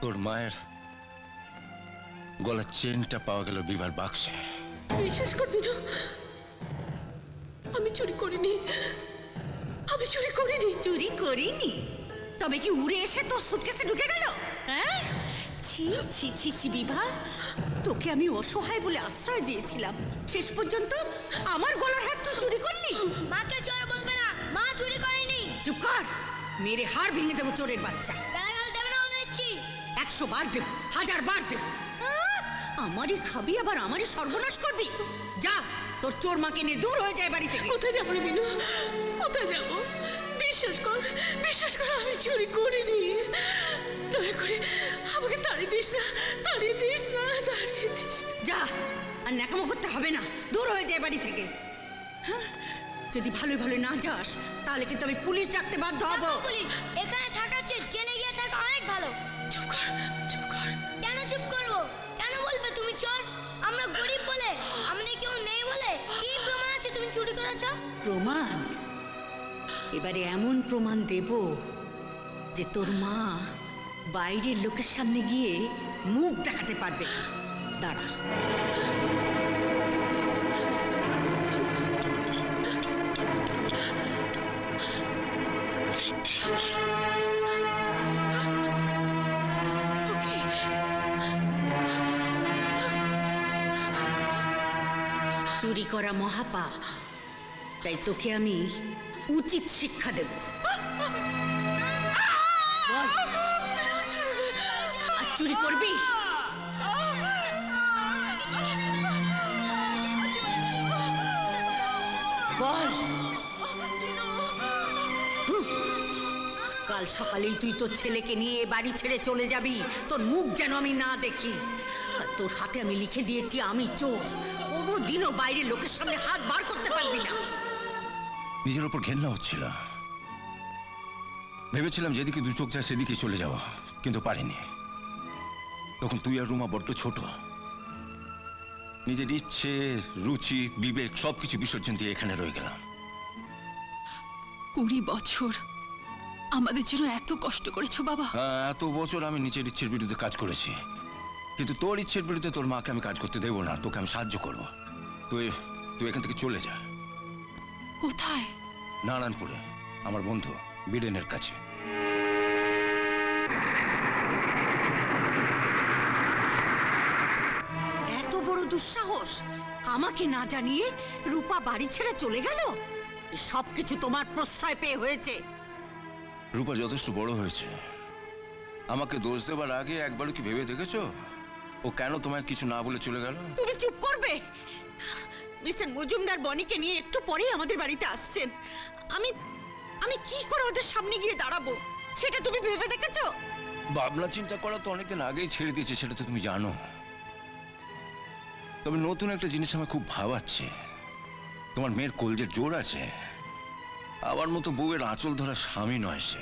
তোর মায়ের গলার চেনটা পাওয়া গেল বিবার বাক্সে। বিশ্বাস করবি না, আমি চুরি করিনি, আমি চুরি করিনি। চুরি করিনি? তবে কি উড়ে এসে তোর সুটকেসে ঢুকে গেল? হ্যাঁ, ছি ছি ছি ছি বিভা, তোকে আমি অসহায় বলে আশ্রয় দিয়েছিলাম, শেষ পর্যন্ত আমার গলার হাত তুই চুরি করলি। মাকে চোর বলবে না, মা চুরি করেনি। চুপ কর, মেরে হাড় ভেঙে দেবো চোরের বাচ্চা। গালাগাল দেবে না বলে দিচ্ছি। 100 বার দেব, 1000 বার দেব। আমারই খাবি আবার আমারই সর্বনাশ করবি। যা, তোর চোর মাকে নিয়ে দূর হয়ে যায় বাড়ি থেকে। কোথায় যাবো রে বিনু, কোথায় যাবো? বিশ্বাস কর, বিশ্বাস কর, আমি চুরি করিনি। দয়া করে আমাকে তাড়িয়ে দিস না, তাড়িয়ে দিস না, তাড়িয়ে দিস না। যা, আর ন্যাকামো করতে হবে না, দূর হয়ে যায় বাড়ি থেকে। হ্যাঁ, যদি ভালো ভালো না যাস তাহলে কিন্তু আমি পুলিশ ডাকতে বাধ্য হব। পুলিশ এখানে থাকার চেয়ে জেলে গিয়ে থাকা অনেক ভালো। চুপ কর, চুপ কর। কেন চুপ করবো? কেন বলবে তুমি চোর? আমরা গরিব বলে, আমাদের কেউ নেই বলে? কি প্রমাণ আছে তুমি চুরি করেছো? প্রমাণ? এবারে এমন প্রমাণ দেব যে তোর মা বাইরের লোকের সামনে গিয়ে মুখ দেখাতে পারবে। দাঁড়া। চুরি করা মহাপাপ, তাই তোকে আমি উচিত শিক্ষা দেব। আর চুরি করবি? বল। কাল সকালেই তুই তোর ছেলেকে নিয়ে বাড়ি ছেড়ে চলে যাবি, তোর মুখ যেন আমি না দেখি। আর তোর হাতে আমি লিখে দিয়েছি আমি চোর, কোনোদিনও বাইরের লোকের সামনে হাত বার করতে পারবি না। নিজের ওপর ঘেন্না হচ্ছিল, ভেবেছিলাম যেদিকে দু চোখ যায় সেদিকে চলে যাওয়া, কিন্তু পারিনি। তখন তুই আর রুমা বড্ড ছোট, নিজের ইচ্ছে, রুচি, বিবেক সবকিছু বিসর্জন দিয়ে এখানে রয়ে গেলাম। 20 বছর আমাদের জন্য এত কষ্ট করেছো বাবা। হ্যাঁ, এত বছর আমি নিজের ইচ্ছের বিরুদ্ধে কাজ করেছি, কিন্তু তোর ইচ্ছের বিরুদ্ধে তোর মাকে আমি কাজ করতে দেবো না, তোকে আমি সাহায্য করব। তুই তুই এখান থেকে চলে যা। কোথায়? নারায়ণপুরে, আমার বন্ধু বীরেনের কাছে। এত বড় দুঃসাহস! আমাকে না জানিয়ে রূপা বাড়ি ছেড়ে চলে গেল। সবকিছু তোমার প্রশ্রয় পেয়ে হয়েছে। রূপা যথেষ্ট বড় হয়েছে, আমাকে দোষ দেবার আগে একবারও কি ভেবে দেখেছো ও কেন তোমায় কিছু না বলে চলে গেল? তুমি চুপ করবে। মিস্টার মজুমদার বনিকে নিয়ে একটু পরেই আমাদের বাড়িতে আসছেন। আমি আমি কি করে ওদের সামনে গিয়ে দাঁড়াবো সেটা তুমি ভেবে দেখেছো? ভাবনা চিন্তা করা তো অনেকদিন আগেই ছেড়ে দিয়েছে, সেটা তো তুমি জানো। তবে নতুন একটা জিনিস আমার খুব ভাবাচ্ছে, তোমার মেয়ের কলজের জোর আছে, আমার মতো বউয়ের আঁচল ধরা স্বামী নয় সে।